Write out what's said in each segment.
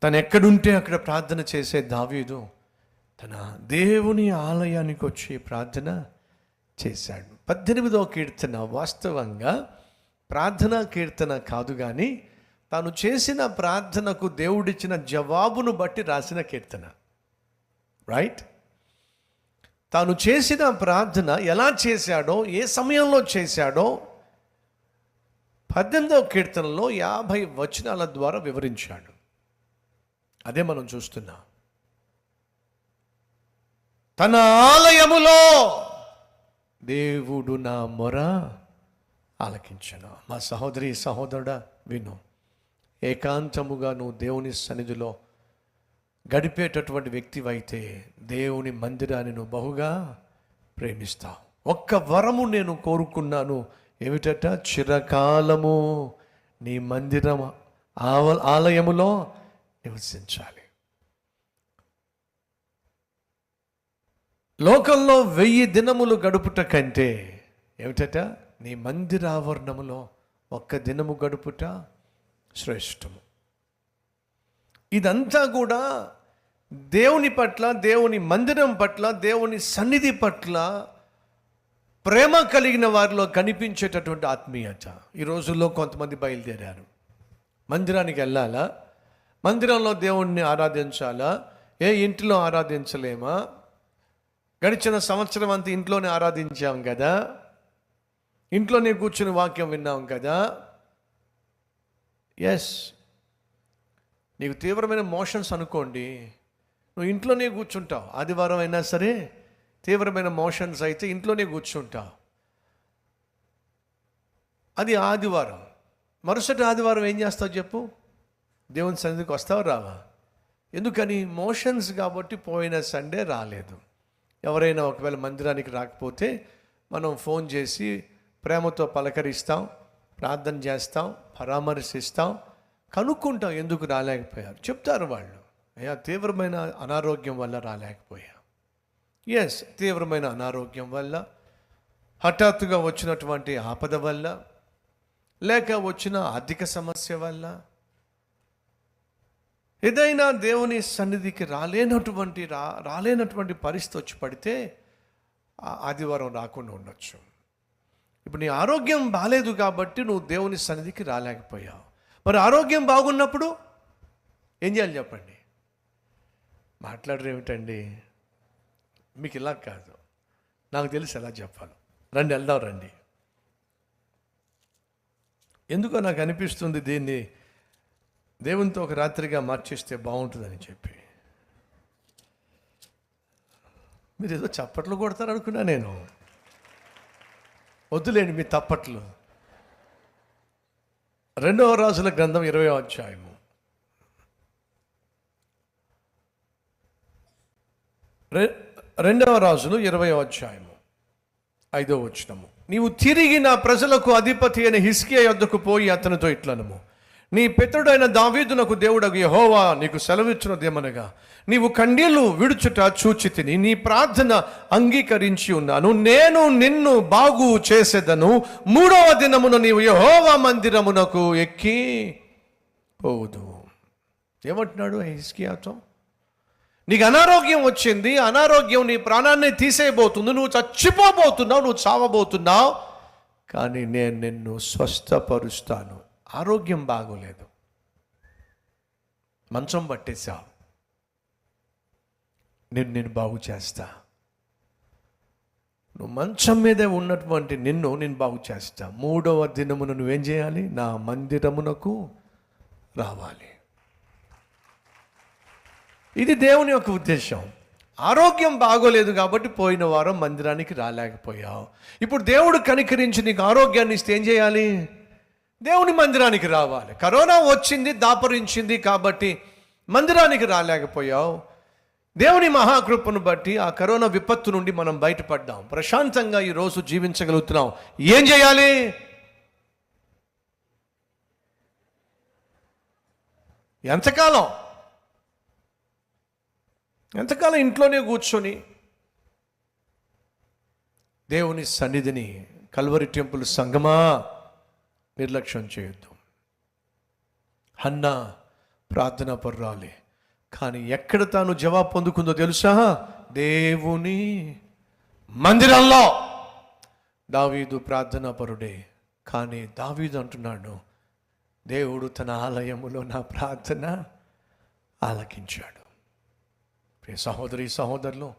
తను ఎక్కడుంటే అక్కడ ప్రార్థన చేసే దావీదు తన దేవుని ఆలయానికి వచ్చి ప్రార్థన చేశాడు. 18వ కీర్తన వాస్తవంగా ప్రార్థనా కీర్తన కాదు, కానీ తాను చేసిన ప్రార్థనకు దేవుడిచ్చిన జవాబును బట్టి రాసిన కీర్తన. రైట్? తాను చేసిన ప్రార్థన ఎలా చేశాడో, ఏ సమయంలో చేశాడో 18వ కీర్తనలో 50 వచనాల ద్వారా వివరించాడు. అదే మనం చూస్తున్నాం. తన ఆలయములో దేవుడు నా మొర ఆలకించెను. మా సహోదరి సహోదరుడా విను, ఏకాంతముగా నువ్వు దేవుని సన్నిధిలో గడిపేటటువంటి వ్యక్తివైతే దేవుని మందిరాన్ని నువ్వు బహుగా ప్రేమిస్తావు. ఒక్క వరము నేను కోరుకున్నాను, ఏమిటట? చిరకాలము నీ మందిరం ఆలయములో నివసించాలి. లోకంలో 1000 దినములు గడుపుట కంటే ఏమిటట? నీ మందిరావరణములో 1 దినము గడుపుట శ్రేష్టము. ఇదంతా కూడా దేవుని పట్ల, దేవుని మందిరం పట్ల, దేవుని సన్నిధి పట్ల ప్రేమ కలిగిన వారిలో కనిపించేటటువంటి ఆత్మీయత. ఈ రోజుల్లో కొంతమంది బయలుదేరారు. మందిరానికి వెళ్ళాలా, మందిరంలో దేవుణ్ణి ఆరాధించాలా, ఇంటిలో ఆరాధించలేమా? గడిచిన సంవత్సరం అంతా ఇంట్లోనే ఆరాధించాం కదా, ఇంట్లోనే కూర్చుని వాక్యం విన్నాం కదా. ఎస్, నీకు తీవ్రమైన మోషన్స్ అనుకోండి, నువ్వు ఇంట్లోనే కూర్చుంటావు. ఆదివారం అయినా సరే తీవ్రమైన మోషన్స్ అయితే ఇంట్లోనే కూర్చుంటావు. అది ఆదివారం. మరుసటి ఆదివారం ఏం చేస్తావు చెప్పు? దేవుని సన్నిధికి వస్తావు రావా? ఎందుకని? మోషన్స్ కాబట్టి పోయిన సండే రాలేదు. ఎవరైనా ఒకవేళ మందిరానికి రాకపోతే మనం ఫోన్ చేసి ప్రేమతో పలకరిస్తాం, ప్రార్థన చేస్తాం, పరామర్శిస్తాం, కనుక్కుంటాం ఎందుకు రాలేకపోయారు. చెప్తారు వాళ్ళు, అయ్యా తీవ్రమైన అనారోగ్యం వల్ల రాలేకపోయా. ఎస్, తీవ్రమైన అనారోగ్యం వల్ల, హఠాత్తుగా వచ్చినటువంటి ఆపద వల్ల, లేక వచ్చిన ఆర్థిక సమస్య వల్ల, ఏదైనా దేవుని సన్నిధికి రాలేనటువంటి పరిస్థితి వచ్చి పడితే ఆదివారం రాకుండా ఉండొచ్చు. ఇప్పుడు నీ ఆరోగ్యం బాగాలేదు కాబట్టి నువ్వు దేవుని సన్నిధికి రాలేకపోయావు. మరి ఆరోగ్యం బాగున్నప్పుడు ఏం చేయాలి చెప్పండి? మాట్లాడరు ఏమిటండి? మీకు ఇలా కాదు, నాకు తెలిసి ఎలా చెప్పాలి. రండి వెళ్దాం రండి. ఎందుకో నాకు అనిపిస్తుంది దీన్ని దేవునితో ఒక రాత్రిగా మార్చేస్తే బాగుంటుందని చెప్పి. మీరు ఏదో చప్పట్లు కొడతారు అనుకున్నా నేను. వద్దులేండి మీ తప్పట్లు. 2వ రాజుల గ్రంథం 20వ అధ్యాయము 2వ రాజులు 20వ అధ్యాయము 5వ వచనము. నీవు తిరిగి నా ప్రజలకు అధిపతి అయిన హిజ్కియా యొద్దకు పోయి అతనితో ఇట్లనము, నీ పితరుడైన దావీదునకు దేవుడగు యెహోవా నీకు సెలవిచ్చినదేమనగా, నీవు కన్నీళ్లు విడుచుట చూచితిని, నీ ప్రార్థన అంగీకరించి ఉన్నాను, నేను నిన్ను బాగు చేసేదను. 3వ దినమున నీవు యెహోవా మందిరమునకు ఎక్కి పోవుదు. ఏమంటున్నాడు హిజ్కియాతో? నీకు అనారోగ్యం వచ్చింది, అనారోగ్యం నీ ప్రాణాన్ని తీసేయబోతుంది, నువ్వు చచ్చిపోబోతున్నావు, నువ్వు చావబోతున్నావు, కానీ నేను నిన్ను స్వస్థపరుస్తాను. ఆరోగ్యం బాగోలేదు, మంచం పట్టేశావు, నేను బాగు చేస్తా. నువ్వు మంచం మీదే ఉన్నటువంటి నేను బాగు చేస్తా. 3వ దినమున నువ్వేం చేయాలి? నా మందిరమునకు రావాలి. ఇది దేవుని యొక్క ఉద్దేశం. ఆరోగ్యం బాగోలేదు కాబట్టి పోయిన వారం మందిరానికి రాలేకపోయావు. ఇప్పుడు దేవుడు కనికరించి నీకు ఆరోగ్యాన్ని ఇస్తే ఏం చేయాలి? దేవుని మందిరానికి రావాలి. కరోనా వచ్చింది, దాపరించింది కాబట్టి మందిరానికి రాలేకపోయావు. దేవుని మహాకృపను బట్టి ఆ కరోనా విపత్తు నుండి మనం బయటపడ్డాం, ప్రశాంతంగా ఈరోజు జీవించగలుగుతున్నాం. ఏం చేయాలి? ఎంతకాలం ఇంట్లోనే కూర్చొని దేవుని సన్నిధిని, కల్వరి టెంపుల్ సంగమా, నిర్లక్ష్యం చేయొద్దు. హన్నా ప్రార్థనా పరురాలే, కానీ ఎక్కడ తాను జవాబు పొందుకుందో తెలుసా? దేవుని మందిరంలో. దావీదు ప్రార్థనా పరుడే, కానీ దావీదు అంటున్నాడు, దేవుడు తన ఆలయములో నా ప్రార్థన ఆలకించాడు. సహోదరి సహోదరులు,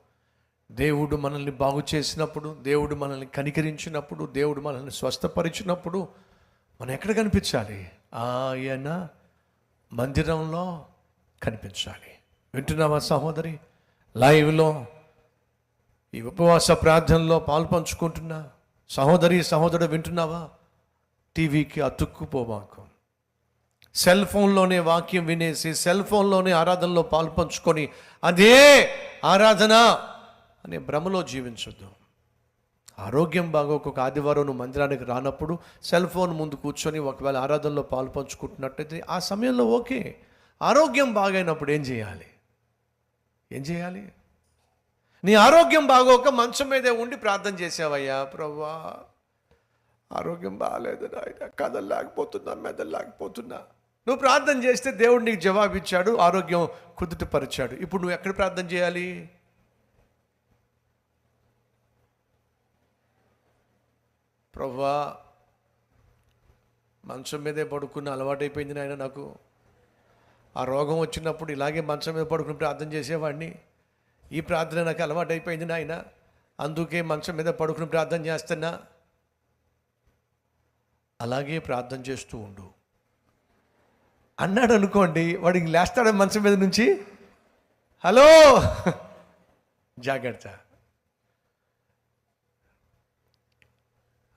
దేవుడు మనల్ని బాగు చేసినప్పుడు, దేవుడు మనల్ని కనికరించినప్పుడు, దేవుడు మనల్ని స్వస్థపరిచినప్పుడు మనం ఎక్కడ కనిపించాలి? ఆయన మందిరంలో కనిపించాలి. వింటున్నావా సహోదరి? లైవ్లో ఈ ఉపవాస ప్రార్థనలో పాల్పంచుకుంటున్నా సహోదరి సహోదరుడు వింటున్నావా? టీవీకి అతుక్కుపోవాకు. సెల్ ఫోన్లోనే వాక్యం వినేసి, సెల్ ఫోన్లోనే ఆరాధనలో పాల్పంచుకొని అదే ఆరాధన అనే భ్రమలో జీవించొద్దు. ఆరోగ్యం బాగోక ఆదివారం నువ్వు మందిరానికి రానప్పుడు సెల్ ఫోన్ ముందు కూర్చొని ఒకవేళ ఆరాధనలో పాల్పంచుకుంటున్నట్టయితే ఆ సమయంలో ఓకే. ఆరోగ్యం బాగైనప్పుడు ఏం చేయాలి? నీ ఆరోగ్యం బాగోక మంచం మీదే ఉండి ప్రార్థన చేసావయ్యా, ప్రభువా ఆరోగ్యం బాగాలేదు నాయన, కదలలేకపోతున్నా, మెదలలేకపోతున్నా. నువ్వు ప్రార్థన చేస్తే దేవుడు నీకు జవాబిచ్చాడు, ఆరోగ్యం కుదుటపరిచాడు. ఇప్పుడు నువ్వు ఎక్కడ ప్రార్థన చేయాలి? ప్రభువా మంచం మీదే పడుకున్న అలవాటైపోయింది నాయన, నాకు ఆ రోగం వచ్చినప్పుడు ఇలాగే మంచం మీద పడుకుని ప్రార్థన చేసేవాడిని. ఈ ప్రార్థన నాకు అలవాటైపోయింది నాయన, అందుకే మంచం మీద పడుకుని ప్రార్థన చేస్తున్నా. అలాగే ప్రార్థన చేస్తూ ఉండు అన్నాడు అనుకోండి, వాడికి లేస్తాడు మంచం మీద నుంచి. హలో, జాగ్రత్త.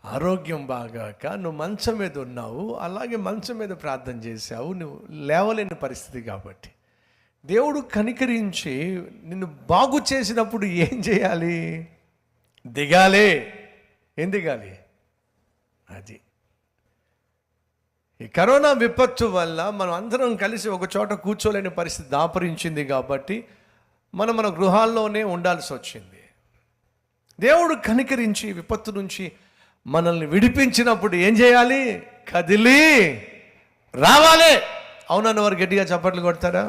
ఆరోగ్యం బాగాక నువ్వు మంచం మీద ఉన్నావు, అలాగే మంచం మీద ప్రార్థన చేశావు, నువ్వు లేవలేని పరిస్థితి. కాబట్టి దేవుడు కనికరించి నిన్ను బాగు చేసినప్పుడు ఏం చేయాలి? దిగాలి. ఏం దిగాలి? అది ఈ కరోనా విపత్తు వల్ల మనం అందరం కలిసి ఒక చోట కూర్చోలేని పరిస్థితి దాపరించింది. కాబట్టి మన గృహాల్లోనే ఉండాల్సి వచ్చింది. దేవుడు కనికరించి విపత్తు నుంచి మనల్ని విడిపించినప్పుడు ఏం చేయాలి? కదిలి రావాలి. అవునన్న వారు గట్టిగా చప్పట్లు కొడతారా?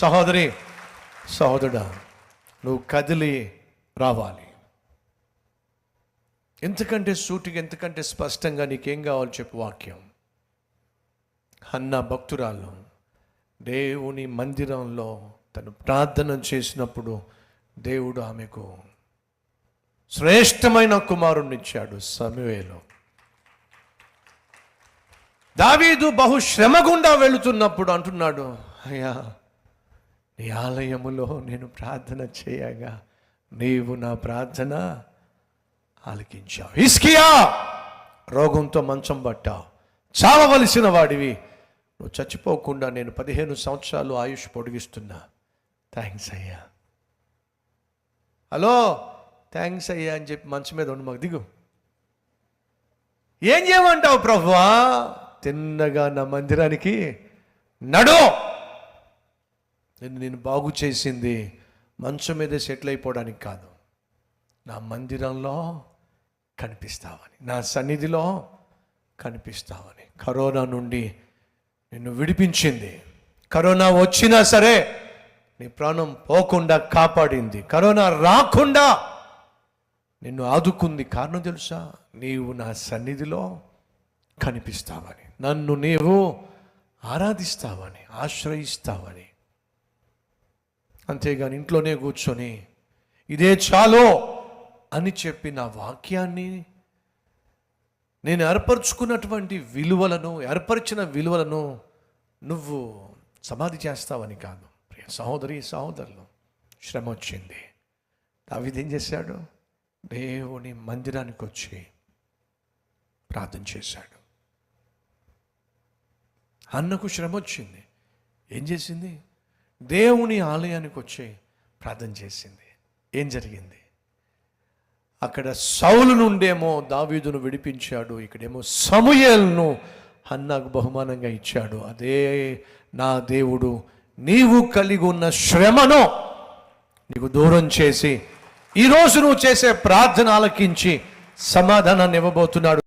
సహోదరి సహోదరుడా, నువ్వు కదిలి రావాలి. ఎంతకంటే సూటిగా, ఎంతకంటే స్పష్టంగా నీకేం కావాలో చెప్పు. వాక్యం. హన్నా భక్తురాలు దేవుని మందిరంలో తను ప్రార్థన చేసినప్పుడు దేవుడు ఆమెకు శ్రేష్టమైన కుమారుణ్ణి ఇచ్చాడు, సమూయేలు. దావీదు బహుశ్రమ గుండా వెళుతున్నప్పుడు అంటున్నాడు, అయ్యా నీ ఆలయములో నేను ప్రార్థన చేయగా నీవు నా ప్రార్థన ఆలకించావు. హిజ్కియా రోగంతో మంచం పట్టావు, చావవలసిన వాడివి, నువ్వు చచ్చిపోకుండా నేను 15 సంవత్సరాలు ఆయుష్ పొడిగిస్తున్నా. థ్యాంక్స్ అయ్యా. హలో, థ్యాంక్స్ అయ్యా అని చెప్పి మంచం మీద ఉండి మాకు దిగు. ఏం చేయమంటావు ప్రభువా? తిన్నగా నా మందిరానికి నడు. నేను బాగు చేసింది మంచం మీద సెటిల్ అయిపోవడానికి కాదు, నా మందిరంలో కనిపిస్తావని, నా సన్నిధిలో కనిపిస్తావని. కరోనా నుండి నిన్ను విడిపించింది. కరోనా వచ్చినా సరే నీ ప్రాణం పోకుండా కాపాడింది. కరోనా రాకుండా నిన్ను ఆదుకుంది. కారణం తెలుసా? నీవు నా సన్నిధిలో కనిపిస్తావని, నన్ను నీవు ఆరాధిస్తావని, ఆశ్రయిస్తావని. అంతేగాని ఇంట్లోనే కూర్చొని ఇదే చాలు, అని చెప్పిన వాక్యాన్ని, నేను ఏర్పరచుకున్నటువంటి విలువలను, ఏర్పరిచిన విలువలను నువ్వు సమాధి చేస్తావని కాదు. ప్రియ సహోదరి సహోదరులు, శ్రమ వచ్చింది. దావీదు ఏం చేశాడు? దేవుని మందిరానికి వచ్చి ప్రార్థన చేశాడు. హన్నకు శ్రమ వచ్చింది. ఏం చేసింది? దేవుని ఆలయానికి వచ్చి ప్రార్థన చేసింది. ఏం జరిగింది? అక్కడ సౌలు నుండేమో దావీదును విడిపించాడు, ఇక్కడేమో సమూయేలును హన్నాకు బహుమానంగా ఇచ్చాడు. అదే నా దేవుడు నీవు కలిగి ఉన్న శ్రమను నీకు దూరం చేసి ఈరోజు నువ్వు చేసే ప్రార్థన ఆలకించి సమాధానాన్ని ఇవ్వబోతున్నాడు.